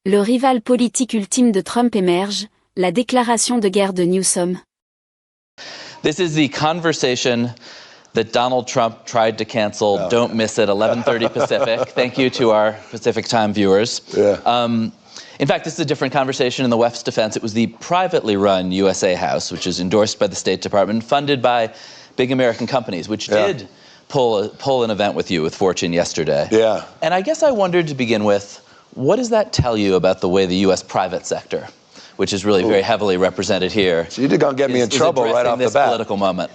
Le rival politique ultime de Trump émerge, la déclaration de guerre de Newsom. This is the conversation that Donald Trump tried to cancel. Don't miss it, 11:30 Pacific. Thank you to our Pacific time viewers. In fact, this is a different conversation in the West's defense. It was the privately run USA House, which is endorsed by the State Department, funded by big American companies, which did pull an event with you with Fortune yesterday. And I guess I wondered to begin with, what does that tell you about the way the U.S. private sector, which is really very heavily represented here, so you're going to get me in trouble right off the bat. Political moment.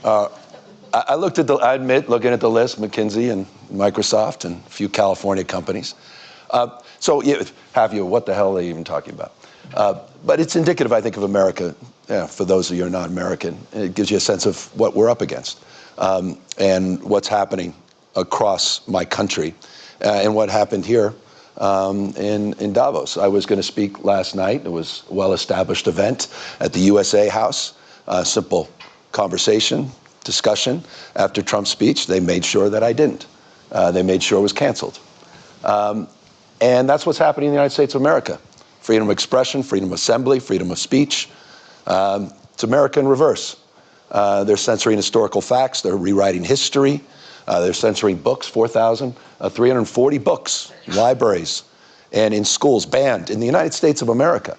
I looked at I admit, looking at the list, McKinsey and Microsoft and a few California companies. So what the hell are they even talking about? But it's indicative, I think, of America. For those of you who are not American, it gives you a sense of what we're up against and what's happening across my country and what happened here in Davos. I was going to speak last night. It was a well-established event at the USA House. Simple conversation, discussion. After Trump's speech, they made sure that I didn't. They made sure it was canceled. And that's what's happening in the United States of America. Freedom of expression, freedom of assembly, freedom of speech. It's America in reverse. They're censoring historical facts. They're rewriting history. They're censoring books, 340 books, libraries, and in schools, banned in the United States of America.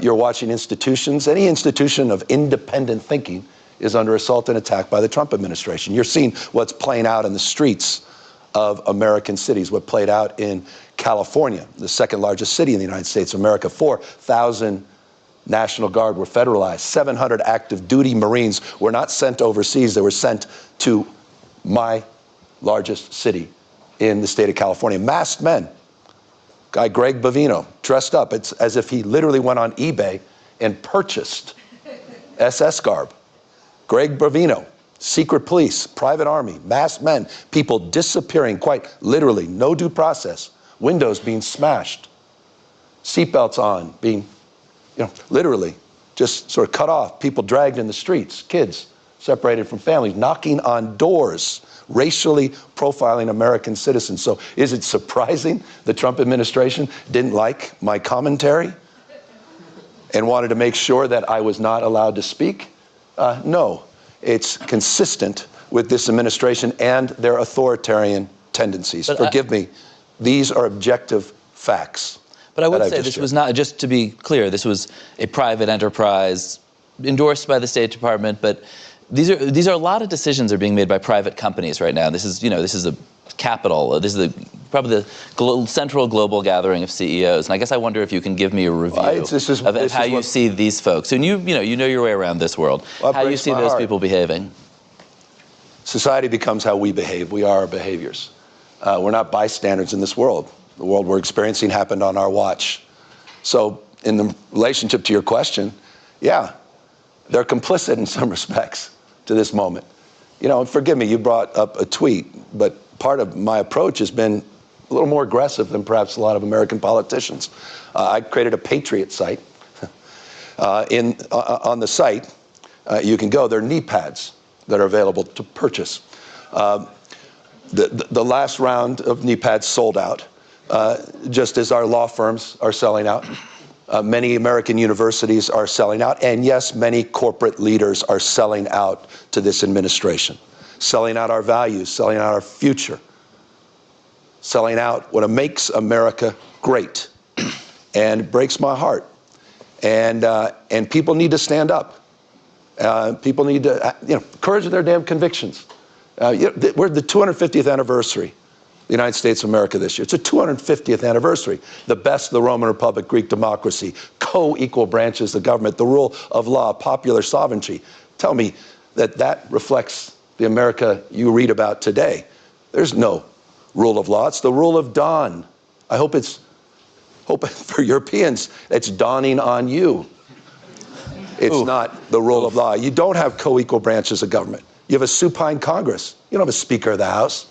You're watching institutions. Any institution of independent thinking is under assault and attack by the Trump administration. You're seeing what's playing out in the streets of American cities, what played out in California, the second largest city in the United States of America. 4,000 National Guard were federalized. 700 active duty Marines were not sent overseas. They were sent to my largest city in the state of California. Masked men. Guy Greg Bovino, dressed up. It's as if he literally went on eBay and purchased SS garb. Greg Bovino, secret police, private army, masked men, people disappearing quite literally, no due process, windows being smashed, seatbelts on, being, literally just sort of cut off, people dragged in the streets, kids separated from families, knocking on doors, racially profiling American citizens. So is it surprising the Trump administration didn't like my commentary and wanted to make sure that I was not allowed to speak? No, it's consistent with this administration and their authoritarian tendencies. But forgive me, these are objective facts. But I would say this was not, just to be clear, this was a private enterprise endorsed by the State Department, but these are a lot of decisions are being made by private companies right now. This is, this is a capital. This is probably the central global gathering of CEOs. And I guess I wonder if you can give me a review of how you see these folks. And you know your way around this world. How you see those people behaving. Society becomes how we behave. We are our behaviors. We're not bystanders in this world. The world we're experiencing happened on our watch. So in the relationship to your question, yeah, they're complicit in some respects to this moment. Forgive me, you brought up a tweet, but part of my approach has been a little more aggressive than perhaps a lot of American politicians. I created a Patriot site. On the site, you can go. There are knee pads that are available to purchase. The last round of knee pads sold out, just as our law firms are selling out. Many American universities are selling out, and yes, many corporate leaders are selling out to this administration, selling out our values, selling out our future, selling out what makes America great, and it breaks my heart. And people need to stand up. People need to, courage of their damn convictions. We're the 250th anniversary. The United States of America this year. It's a 250th anniversary. The best of the Roman Republic, Greek democracy, co-equal branches of government, the rule of law, popular sovereignty. Tell me that reflects the America you read about today. There's no rule of law. It's the rule of dawn. I hope for Europeans, it's dawning on you. It's not the rule of law. You don't have co-equal branches of government. You have a supine Congress. You don't have a Speaker of the House.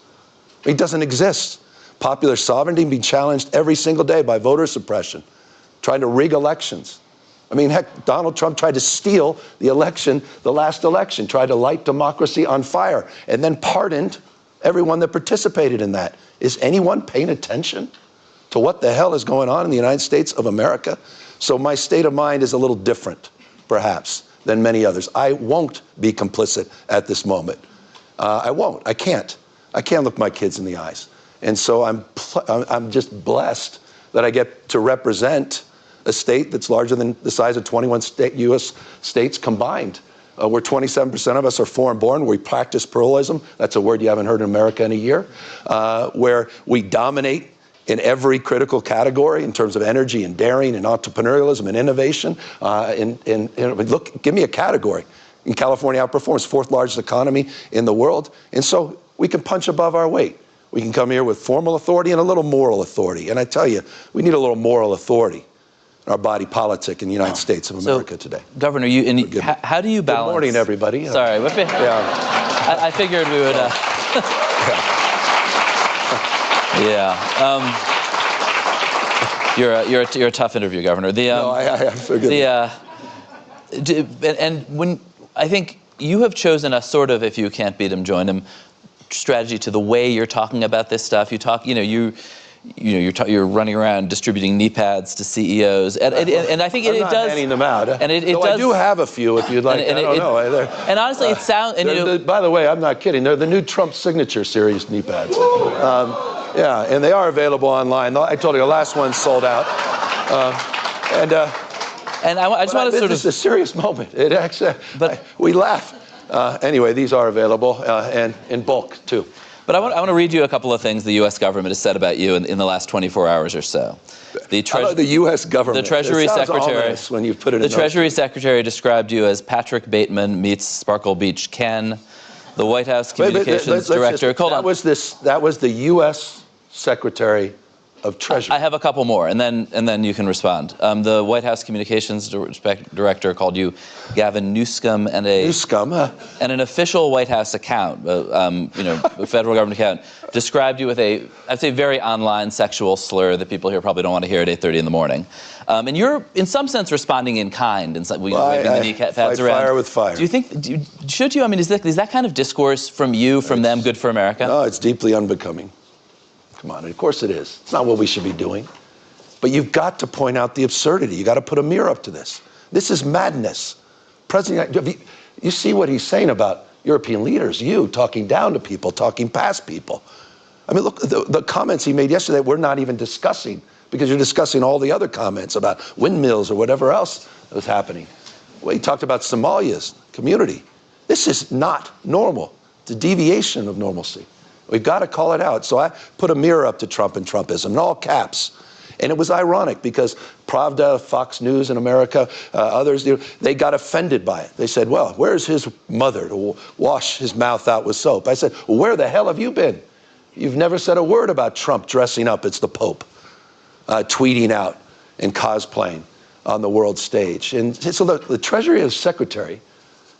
It doesn't exist. Popular sovereignty being challenged every single day by voter suppression, trying to rig elections. I mean, heck, Donald Trump tried to steal the election, the last election, tried to light democracy on fire, and then pardoned everyone that participated in that. Is anyone paying attention to what the hell is going on in the United States of America. So my state of mind is a little different, perhaps, than many others. I won't be complicit at this moment. I won't. I can't. I can't look my kids in the eyes. And so I'm just blessed that I get to represent a state that's larger than the size of 21 U.S. states combined. Where 27% of us are foreign-born, we practice pluralism. That's a word you haven't heard in America in a year. Where we dominate in every critical category in terms of energy and daring and entrepreneurialism and innovation. Look, give me a category. In California outperforms, fourth largest economy in the world. And so we can punch above our weight. We can come here with formal authority and a little moral authority. And I tell you, we need a little moral authority in our body politic in the United States of America today. Governor, how do you balance? Good morning, everybody. Sorry. Yeah. I figured we would. You're a tough interview, Governor. I figured. And when I think you have chosen a sort of, if you can't beat him, join him strategy to the way you're talking about this stuff. You talk, you're running around distributing knee pads to CEOs, and I think it does. Handing them out. And it does. I do have a few, if you'd like. I don't know. And honestly, it sounds. By the way, I'm not kidding. They're the new Trump signature series knee pads. Yeah, and they are available online. I told you the last one sold out. And I just want to sort of. This is a serious moment. It actually. We laugh. Anyway, these are available and in bulk too. But I want to read you a couple of things the U.S. government has said about you in the last 24 hours or so. How about the U.S. government? The Treasury Secretary. When you put it in the Treasury Secretary described you as Patrick Bateman meets Sparkle Beach Ken. The White House Communications Director. That was the U.S. Secretary of Treasury. I have a couple more, and then you can respond. The White House Communications Director called you Gavin Newsom, and an official White House account, a federal government account, described you with I'd say, very online sexual slur that people here probably don't want to hear at 8:30 in the morning. And you're, in some sense, responding in kind, and waving the knee pads around. Fire with fire. Do you think? Should you? I mean, is that kind of discourse from you, from them, good for America? No, it's deeply unbecoming. Come on, of course it is. It's not what we should be doing. But you've got to point out the absurdity. You've got to put a mirror up to this. This is madness. President, you see what he's saying about European leaders, you talking down to people, talking past people. I mean, look, the comments he made yesterday we're not even discussing because you're discussing all the other comments about windmills or whatever else that was happening. Well, he talked about Somalia's community. This is not normal. It's a deviation of normalcy. We've got to call it out. So I put a mirror up to Trump and Trumpism in all caps. And it was ironic because Pravda, Fox News in America, others, they got offended by it. They said, well, where's his mother to wash his mouth out with soap? I said, well, where the hell have you been? You've never said a word about Trump dressing up as the Pope, tweeting out and cosplaying on the world stage. And so the Treasury Secretary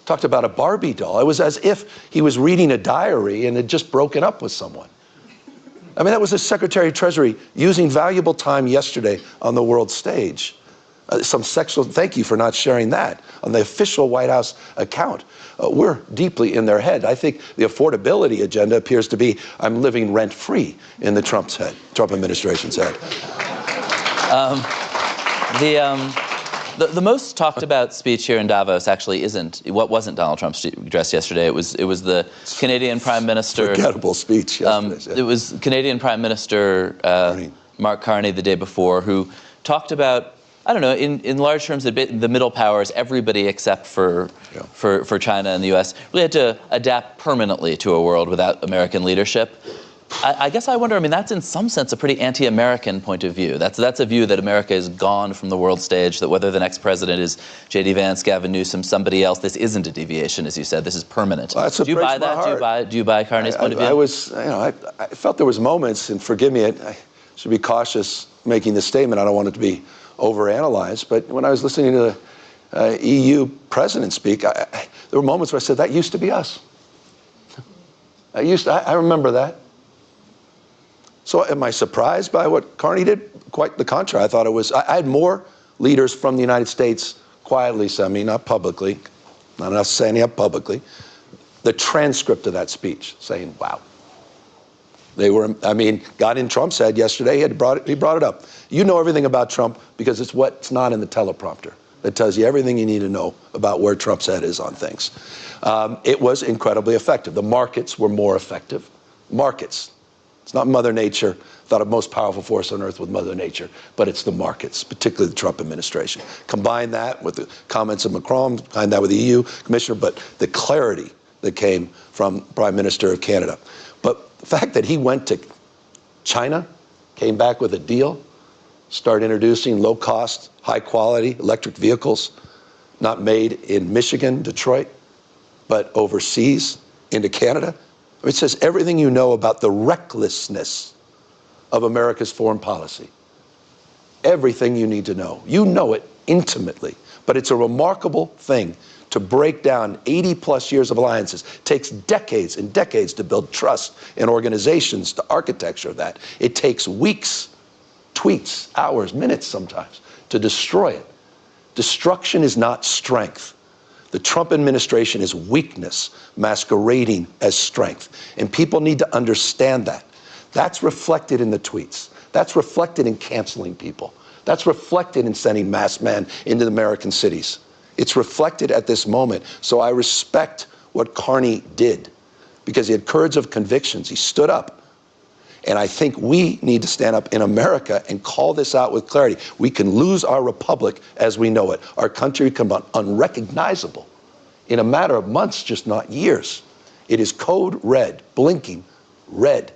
talked about a Barbie doll. It was as if he was reading a diary and had just broken up with someone. I mean, that was the Secretary of Treasury using valuable time yesterday on the world stage. Thank you for not sharing that on the official White House account. We're deeply in their head. I think the affordability agenda appears to be, I'm living rent-free in the Trump administration's head. The most talked about speech here in Davos actually wasn't Donald Trump's address yesterday. It was the Canadian Prime Minister. Forgettable speech yesterday. It was Canadian Prime Minister Mark Carney the day before, who talked about, I don't know, in large terms, the middle powers, everybody except for China and the U.S. really had to adapt permanently to a world without American leadership. I guess I wonder, I mean, that's in some sense a pretty anti-American point of view. That's a view that America is gone from the world stage, that whether the next president is J.D. Vance, Gavin Newsom, somebody else, this isn't a deviation, as you said. This is permanent. Well, do you buy that? Do you buy Carney's point of view? I felt there was moments, and forgive me, I should be cautious making this statement. I don't want it to be overanalyzed. But when I was listening to the EU president speak, there were moments where I said, that used to be us. I remember that. So am I surprised by what Carney did? Quite the contrary. I thought it was, I had more leaders from the United States quietly, not publicly, not enough saying it publicly, the transcript of that speech saying, wow. They were, I mean, got in Trump's head yesterday. He brought it up. You know everything about Trump because it's what's not in the teleprompter. That tells you everything you need to know about where Trump's head is on things. It was incredibly effective. The markets were more effective. Markets. It's not Mother Nature. Thought of most powerful force on earth with Mother Nature, but it's the markets, particularly the Trump administration. Combine that with the comments of Macron, combine that with the EU commissioner, but the clarity that came from Prime Minister of Canada. But the fact that he went to China, came back with a deal, started introducing low-cost, high-quality electric vehicles, not made in Michigan, Detroit, but overseas into Canada. It says everything you know about the recklessness of America's foreign policy. Everything you need to know. You know it intimately, but it's a remarkable thing to break down 80-plus years of alliances. It takes decades and decades to build trust in organizations, the architecture of that. It takes weeks, tweets, hours, minutes sometimes, to destroy it. Destruction is not strength. The Trump administration is weakness masquerading as strength. And people need to understand that. That's reflected in the tweets. That's reflected in canceling people. That's reflected in sending masked men into the American cities. It's reflected at this moment. So I respect what Carney did because he had courage of convictions. He stood up. And I think we need to stand up in America and call this out with clarity. We can lose our republic as we know it. Our country can become unrecognizable in a matter of months, just not years. It is code red, blinking red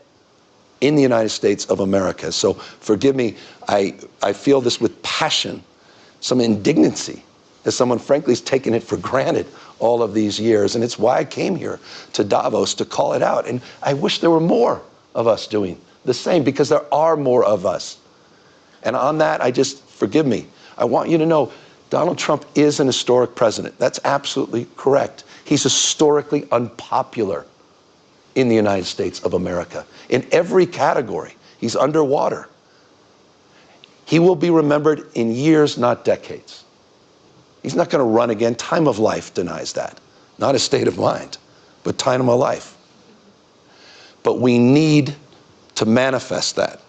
in the United States of America. So forgive me, I feel this with passion, some indignancy, as someone frankly has taken it for granted all of these years. And it's why I came here to Davos to call it out. And I wish there were more of us doing the same, because there are more of us. And on that, forgive me, I want you to know Donald Trump is an historic president. That's absolutely correct. He's historically unpopular in the United States of America. In every category, he's underwater. He will be remembered in years, not decades. He's not going to run again. Time of life denies that. Not a state of mind, but time of life. But we need to manifest that,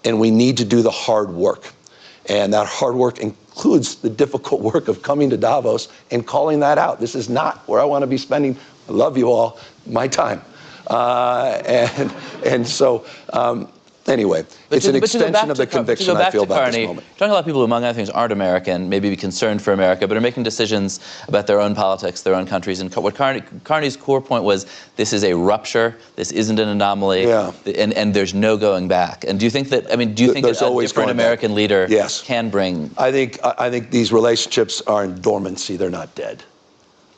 and we need to do the hard work. And that hard work includes the difficult work of coming to Davos and calling that out. This is not where I want to be spending, I love you all, my time. Anyway, it's an extension of the conviction I feel about this moment. Talking a lot of people who, among other things, aren't American, maybe be concerned for America, but are making decisions about their own politics, their own countries. And what Carney's core point was, this is a rupture, this isn't an anomaly, and there's no going back. And do you think that, that a different American leader can bring? I think these relationships are in dormancy, they're not dead.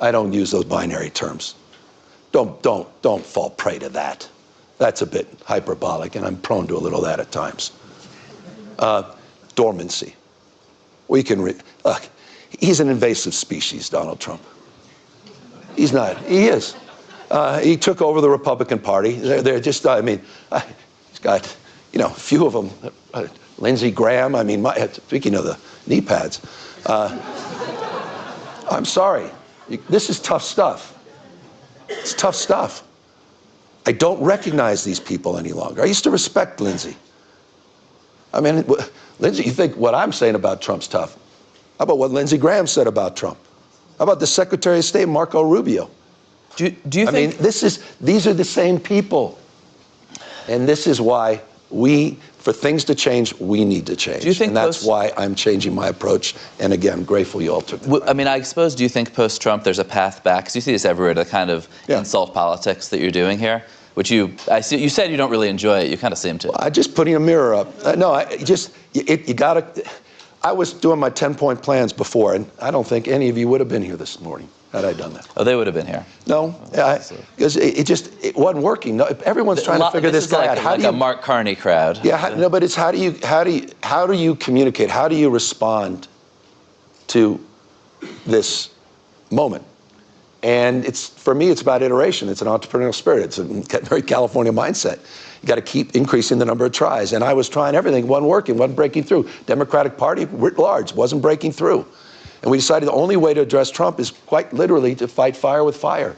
I don't use those binary terms. Don't fall prey to that. That's a bit hyperbolic, and I'm prone to a little of that at times. Dormancy. We can look. He's an invasive species, Donald Trump. He's not. He is. He took over the Republican Party. They're just. He's got, a few of them. Lindsey Graham. Speaking of the knee pads. I'm sorry. This is tough stuff. It's tough stuff. I don't recognize these people any longer. I used to respect Lindsey. Lindsey, you think what I'm saying about Trump's tough? How about what Lindsey Graham said about Trump? How about the Secretary of State, Marco Rubio? Do you think... these are the same people. And this is why for things to change, we need to change. Do you think and that's why I'm changing my approach. And again, I'm grateful you all took the time. I suppose, do you think post-Trump there's a path back? Because you see this everywhere, the kind of insult politics that you're doing here, which you said you don't really enjoy it. You kind of seem to. Well, I'm just putting a mirror up. I was doing my 10-point plans before, and I don't think any of you would have been here this morning had I done that. Oh, they would have been here. No, because it wasn't working. No, everyone's trying to figure this guy out. How do you, a Mark Carney crowd. Yeah, but it's how do you communicate? How do you respond to this moment? And for me, it's about iteration. It's an entrepreneurial spirit. It's a very California mindset. You got to keep increasing the number of tries. And I was trying everything, wasn't working, wasn't breaking through. Democratic Party, writ large, wasn't breaking through. And we decided the only way to address Trump is quite literally to fight fire with fire.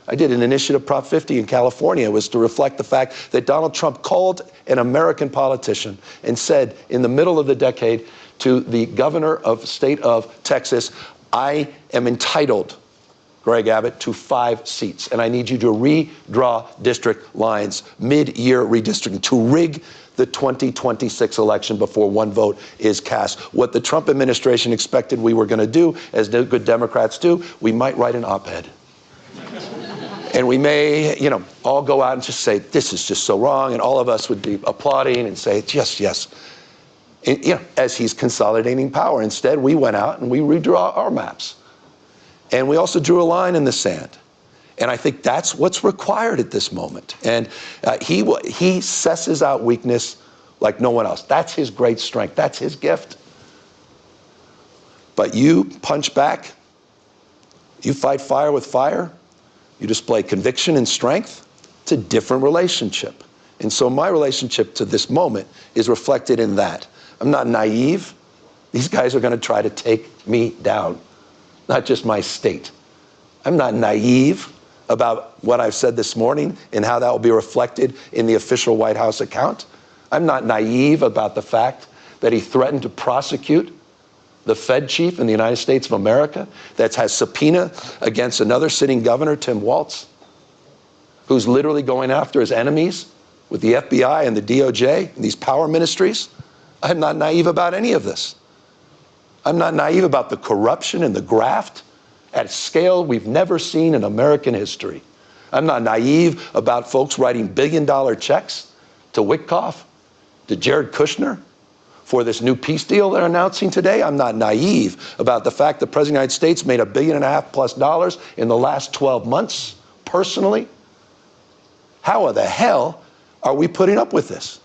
I did an initiative, Prop 50 in California. It was to reflect the fact that Donald Trump called an American politician and said in the middle of the decade to the governor of the state of Texas, I am entitled, Greg Abbott, to 5 seats, and I need you to redraw district lines, mid-year redistricting, to rig the 2026 election before one vote is cast. What the Trump administration expected we were going to do, as good Democrats do, we might write an op-ed. And we may, all go out and just say, this is just so wrong, and all of us would be applauding and say, yes, yes. And, as he's consolidating power. Instead, we went out and we redraw our maps. And we also drew a line in the sand. And I think that's what's required at this moment. And he cesses out weakness like no one else. That's his great strength. That's his gift. But you punch back. You fight fire with fire. You display conviction and strength. It's a different relationship. And so my relationship to this moment is reflected in that. I'm not naive. These guys are going to try to take me down, not just my state. I'm not naive about what I've said this morning and how that will be reflected in the official White House account. I'm not naive about the fact that he threatened to prosecute the Fed chief in the United States of America that has subpoena against another sitting governor, Tim Walz, who's literally going after his enemies with the FBI and the DOJ and these power ministries. I'm not naive about any of this. I'm not naive about the corruption and the graft at a scale we've never seen in American history. I'm not naive about folks writing billion-dollar checks to Witkoff, to Jared Kushner, for this new peace deal they're announcing today. I'm not naive about the fact that the President of the United States made $1.5 billion+ in the last 12 months, personally. How the hell are we putting up with this?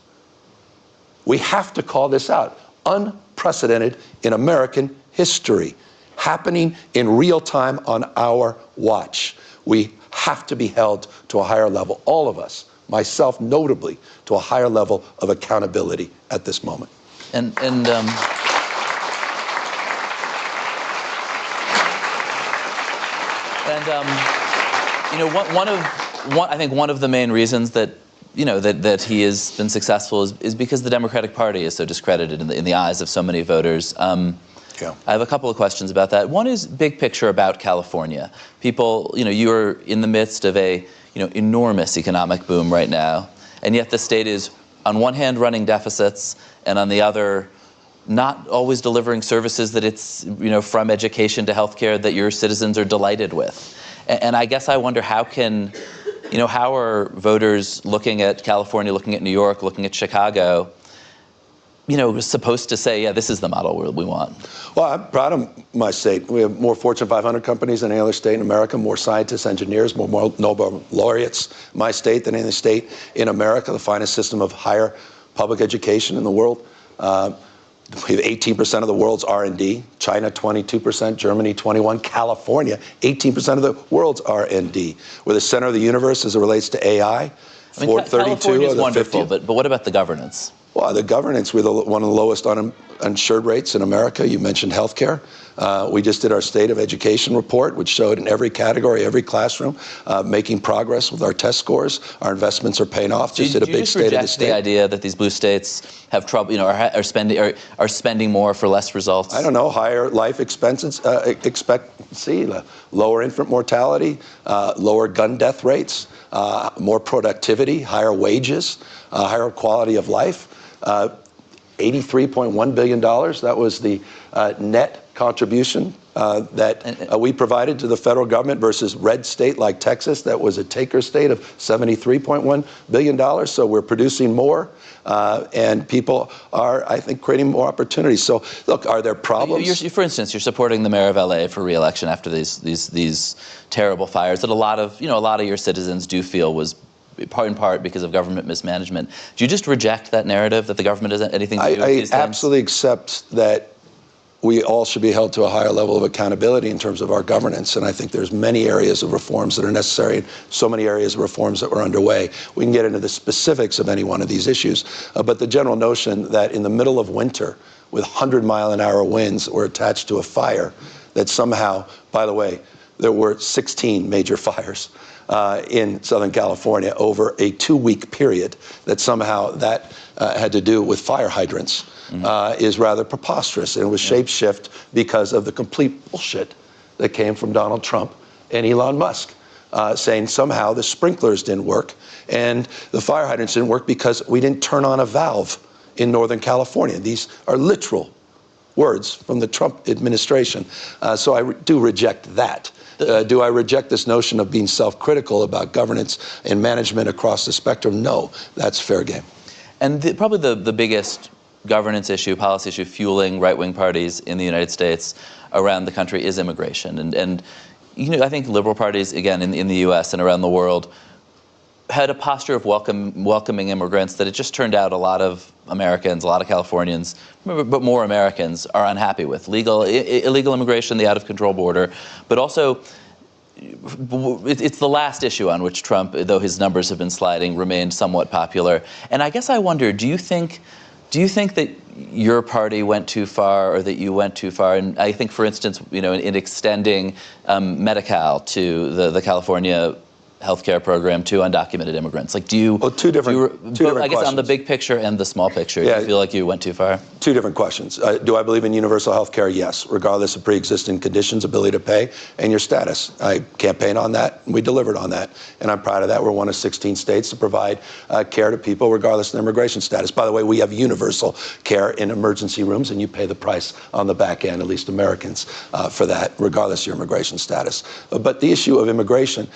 We have to call this out. Unprecedented in American history. Happening in real time on our watch. We have to be held to a higher level, all of us, myself notably, to a higher level of accountability at this moment. I think one of the main reasons that that he has been successful is because the Democratic Party is so discredited in the eyes of so many voters. Yeah. I have a couple of questions about that. One is big picture about California. People, you're in the midst of a, enormous economic boom right now, and yet the state is, on one hand, running deficits, and on the other, not always delivering services that it's, from education to healthcare that your citizens are delighted with. And I guess I wonder how are voters looking at California, looking at New York, looking at Chicago, supposed to say, yeah, this is the model we want? Well, I'm proud of my state. We have more Fortune 500 companies than any other state in America, more scientists, engineers, more Nobel laureates in my state than any other state in America, the finest system of higher public education in the world. We have 18% of the world's R&D, China 22%, Germany 21%, California 18% of the world's R&D. We're the center of the universe as it relates to AI. California is wonderful, but what about the governance? Well, the governance, we're one of the lowest uninsured rates in America. You mentioned healthcare. We just did our State of Education report, which showed in every category, every classroom, making progress with our test scores. Our investments are paying off. Just did a big State of the State. The idea that these blue states have trouble, are spending more for less results? I don't know. Higher life expectancy, lower infant mortality, lower gun death rates, more productivity, higher wages, higher quality of life. $83.1 billion. That was the net contribution that we provided to the federal government versus red state like Texas that was a taker state of $73.1 billion. So we're producing more and people are, I think, creating more opportunities. So look, are there problems? For instance, you're supporting the mayor of LA for re-election after these terrible fires that a lot of your citizens do feel was in part because of government mismanagement. Do you just reject that narrative that the government has anything to do with these things? I absolutely accept that we all should be held to a higher level of accountability in terms of our governance, and I think there's many areas of reforms that are necessary and so many areas of reforms that were underway. We can get into the specifics of any one of these issues, but the general notion that in the middle of winter with 100-mile-an-hour winds that were attached to a fire, that somehow, by the way, there were 16 major fires. in Southern California over a 2-week period, that somehow that had to do with fire hydrants, is rather preposterous. And it was shape-shift because of the complete bullshit that came from Donald Trump and Elon Musk, saying somehow the sprinklers didn't work and the fire hydrants didn't work because we didn't turn on a valve in Northern California. These are literal words from the Trump administration. So I do reject that. Do I reject this notion of being self-critical about governance and management across the spectrum? No, that's fair game. And probably the biggest governance issue, policy issue, fueling right-wing parties in the United States around the country is immigration. And you know, I think liberal parties, again, in the U.S. and around the world, had a posture of welcoming immigrants that it just turned out a lot of Americans, a lot of Californians, but more Americans are unhappy with. Illegal immigration, the out-of-control border, but also it's the last issue on which Trump, though his numbers have been sliding, remained somewhat popular. And I guess I wonder, do you think that your party went too far, or that you went too far? And I think, for instance, you know, in extending Medi-Cal to the California healthcare program to undocumented immigrants. Like, do you? Well, two different I guess questions. On the big picture and the small picture, do you feel like you went too far? Two different questions. Do I believe in universal health care? Yes, regardless of pre-existing conditions, ability to pay, and your status. I campaigned on that, and we delivered on that, and I'm proud of that. We're one of 16 states to provide care to people regardless of their immigration status. By the way, we have universal care in emergency rooms, and you pay the price on the back end, at least Americans, for that, regardless of your immigration status. But the issue of immigration,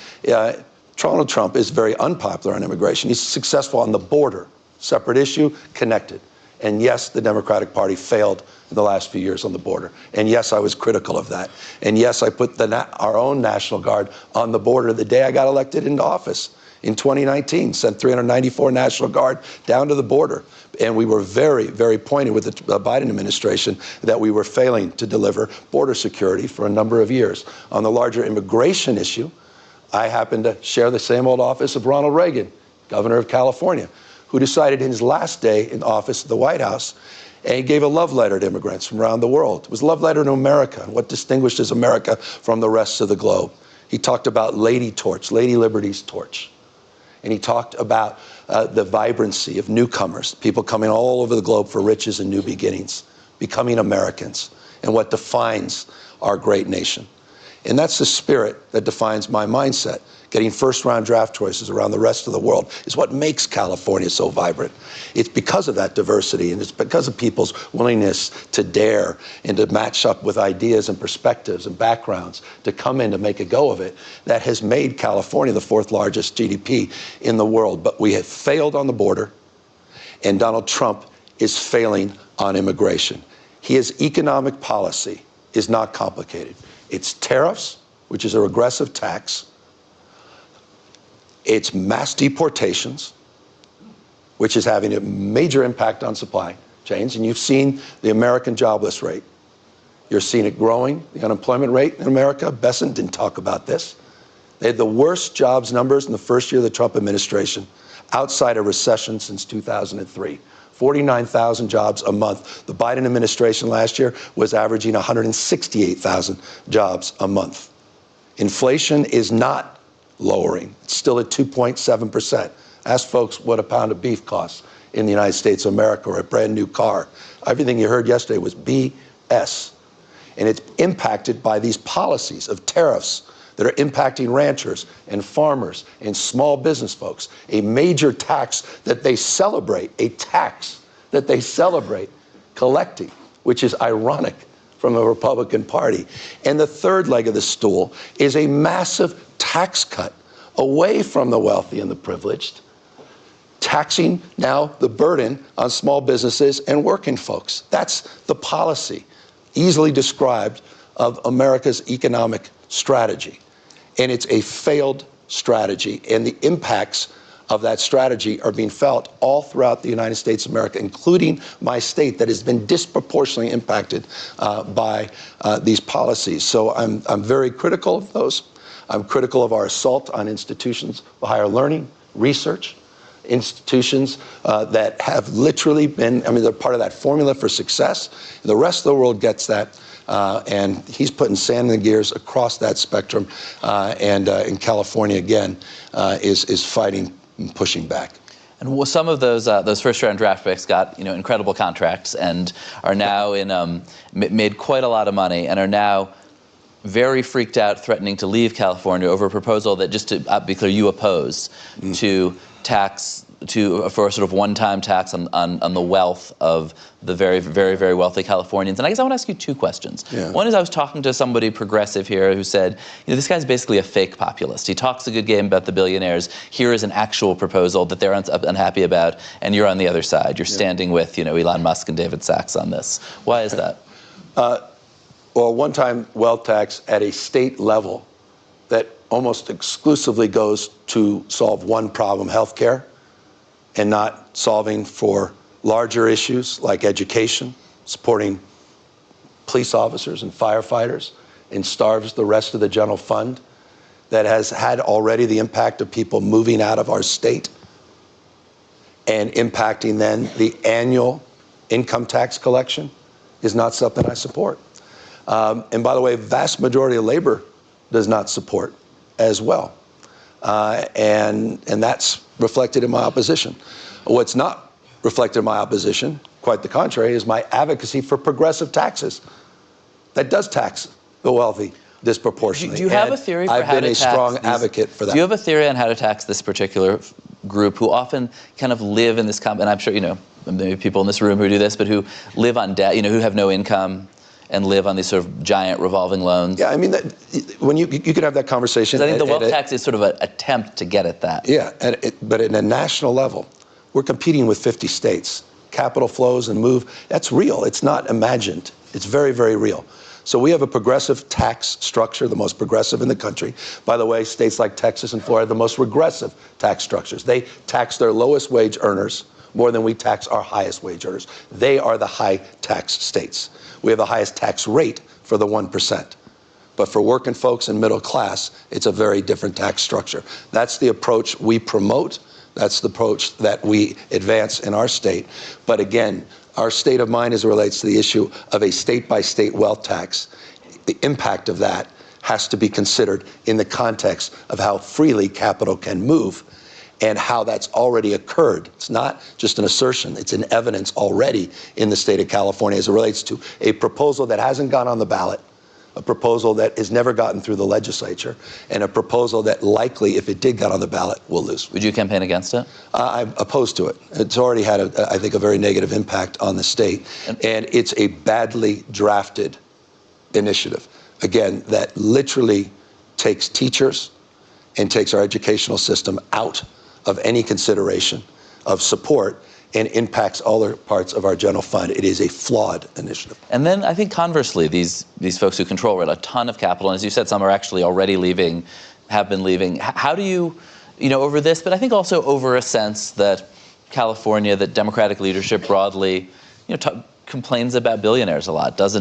Donald Trump is very unpopular on immigration. He's successful on the border. Separate issue, connected. And yes, the Democratic Party failed in the last few years on the border. And yes, I was critical of that. And yes, I put our own National Guard on the border the day I got elected into office in 2019, sent 394 National Guard down to the border. And we were very, very pointed with the Biden administration that we were failing to deliver border security for a number of years. On the larger immigration issue, I happen to share the same old office of Ronald Reagan, governor of California, who decided in his last day in office at the White House, and he gave a love letter to immigrants from around the world. It was a love letter to America and what distinguishes America from the rest of the globe. He talked about Lady Torch, Lady Liberty's torch. And he talked about the vibrancy of newcomers, people coming all over the globe for riches and new beginnings, becoming Americans, and what defines our great nation. And that's the spirit that defines my mindset. Getting first-round draft choices around the rest of the world is what makes California so vibrant. It's because of that diversity, and it's because of people's willingness to dare and to match up with ideas and perspectives and backgrounds to come in to make a go of it, that has made California the 4th largest GDP in the world. But we have failed on the border, and Donald Trump is failing on immigration. His economic policy is not complicated. It's tariffs, which is a regressive tax. It's mass deportations, which is having a major impact on supply chains. And you've seen the American jobless rate. You're seeing it growing, the unemployment rate in America. Besson didn't talk about this. They had the worst jobs numbers in the first year of the Trump administration, outside a recession since 2003. 49,000 jobs a month. The Biden administration last year was averaging 168,000 jobs a month. Inflation is not lowering. It's still at 2.7%. Ask folks what a pound of beef costs in the United States of America, or a brand new car. Everything you heard yesterday was BS. And it's impacted by these policies of tariffs that are impacting ranchers and farmers and small business folks. A major tax that they celebrate, collecting, which is ironic from the Republican Party. And the third leg of the stool is a massive tax cut away from the wealthy and the privileged, taxing now the burden on small businesses and working folks. That's the policy, easily described, of America's economic strategy. And it's a failed strategy, and the impacts of that strategy are being felt all throughout the United States of America, including my state that has been disproportionately impacted by these policies. So I'm very critical of those. I'm critical of our assault on institutions of higher learning, research, institutions that have literally been, they're part of that formula for success. The rest of the world gets that. And he's putting sand in the gears across that spectrum. And in California, again, is fighting and pushing back. And some of those first-round draft picks got incredible contracts and are now made quite a lot of money and are now very freaked out, threatening to leave California over a proposal that, just to be clear, you oppose, for a sort of one-time tax on the wealth of the very, very, very wealthy Californians. And I guess I want to ask you two questions. Yeah. One is, I was talking to somebody progressive here who said, this guy's basically a fake populist. He talks a good game about the billionaires. Here is an actual proposal that they're unhappy about, and you're on the other side. You're standing with Elon Musk and David Sachs on this. Why is that? Well, one-time wealth tax at a state level that almost exclusively goes to solve one problem, healthcare, and not solving for larger issues like education, supporting police officers and firefighters, and starves the rest of the general fund, that has had already the impact of people moving out of our state and impacting then the annual income tax collection, is not something I support. And by the way, vast majority of labor does not support as well. And that's reflected in my opposition. What's not reflected in my opposition, quite the contrary, is my advocacy for progressive taxes that does tax the wealthy disproportionately. Do you have a theory for how to tax? I've been a strong advocate for that. Do you have a theory on how to tax this particular group who often kind of live in this, and I'm sure, maybe people in this room who do this, but who live on debt, who have no income and live on these sort of giant revolving loans? Yeah, when you could have that conversation. I think the wealth tax is sort of an attempt to get at that. Yeah, but at a national level, we're competing with 50 states. Capital flows and move, that's real. It's not imagined. It's very, very real. So we have a progressive tax structure, the most progressive in the country. By the way, states like Texas and Florida have the most regressive tax structures. They tax their lowest wage earners more than we tax our highest wage earners. They are the high tax states. We have the highest tax rate for the 1%. But for working folks and middle class, it's a very different tax structure. That's the approach we promote. That's the approach that we advance in our state. But again, our state of mind as it relates to the issue of a state-by-state wealth tax, the impact of that has to be considered in the context of how freely capital can move and how that's already occurred. It's not just an assertion, it's an evidence already in the state of California as it relates to a proposal that hasn't gone on the ballot, a proposal that has never gotten through the legislature, and a proposal that likely, if it did get on the ballot, will lose. Would you campaign against it? I'm opposed to it. It's already had, I think, a very negative impact on the state, and it's a badly drafted initiative. Again, that literally takes teachers and takes our educational system out of any consideration of support and impacts other parts of our general fund. It is a flawed initiative. And then I think conversely, these folks who control a ton of capital, and as you said, some are actually already leaving, have been leaving. How do you, over this, but I think also over a sense that California, that Democratic leadership broadly, complains about billionaires a lot, does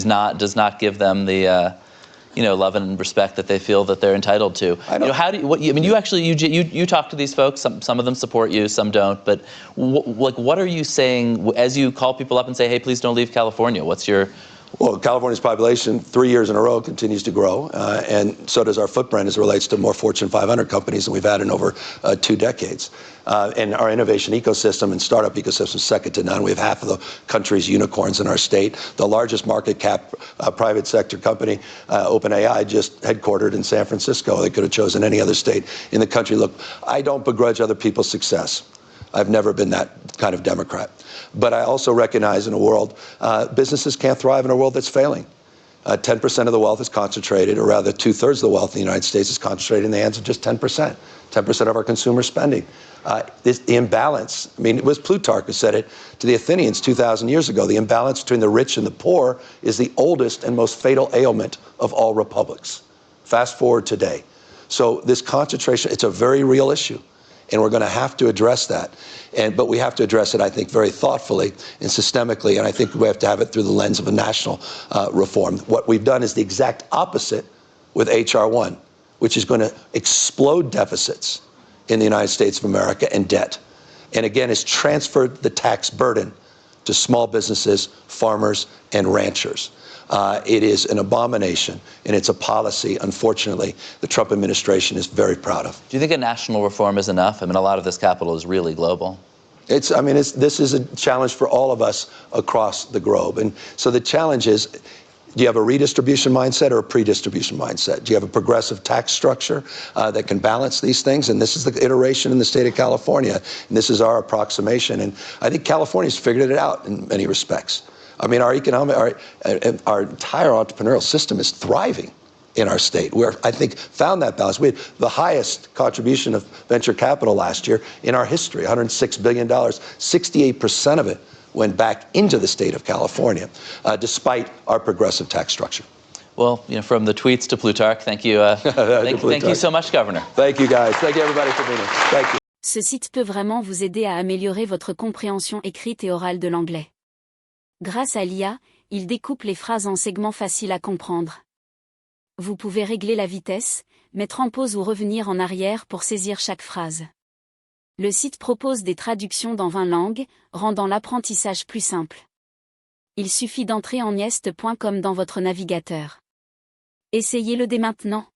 not give them the love and respect that they feel that they're entitled to. You talk to these folks. Some of them support you, some don't. But what are you saying as you call people up and say, "Hey, please don't leave California"? What's your Well, California's population 3 years in a row continues to grow, and so does our footprint as it relates to more Fortune 500 companies than we've had in over 2 decades. And our innovation ecosystem and startup ecosystem is second to none. We have half of the country's unicorns in our state. The largest market cap private sector company, OpenAI, just headquartered in San Francisco. They could have chosen any other state in the country. Look, I don't begrudge other people's success. I've never been that kind of Democrat. But I also recognize in a world, businesses can't thrive in a world that's failing. 10% of the wealth is concentrated, or rather 2/3 of the wealth in the United States is concentrated in the hands of just 10%. 10% of our consumer spending. The imbalance, it was Plutarch who said it to the Athenians 2,000 years ago. The imbalance between the rich and the poor is the oldest and most fatal ailment of all republics. Fast forward today. So this concentration, it's a very real issue. And we're going to have to address that. But we have to address it, I think, very thoughtfully and systemically. And I think we have to have it through the lens of a national reform. What we've done is the exact opposite with H.R. 1, which is going to explode deficits in the United States of America and debt. And again, has transferred the tax burden to small businesses, farmers, and ranchers. It is an abomination, and it's a policy, unfortunately, the Trump administration is very proud of. Do you think a national reform is enough? I mean, a lot of this capital is really global. This is a challenge for all of us across the globe. And so the challenge is, do you have a redistribution mindset or a pre-distribution mindset? Do you have a progressive tax structure that can balance these things? And this is the iteration in the state of California, and this is our approximation. And I think California's figured it out in many respects. I mean, our entire entrepreneurial system is thriving in our state. We're, I think, found that balance. We had the highest contribution of venture capital last year in our history, $106 billion. 68% of it went back into the state of California, despite our progressive tax structure. Well, you know, from the tweets to Plutarch, thank you. Thank you so much, Governor. Thank you, guys. Thank you, everybody, for being here. Thank you. Ce site peut vraiment vous aider à améliorer votre compréhension écrite et orale de l'anglais. Grâce à l'IA, il découpe les phrases en segments faciles à comprendre. Vous pouvez régler la vitesse, mettre en pause ou revenir en arrière pour saisir chaque phrase. Le site propose des traductions dans 20 langues, rendant l'apprentissage plus simple. Il suffit d'entrer en nieste.com dans votre navigateur. Essayez-le dès maintenant.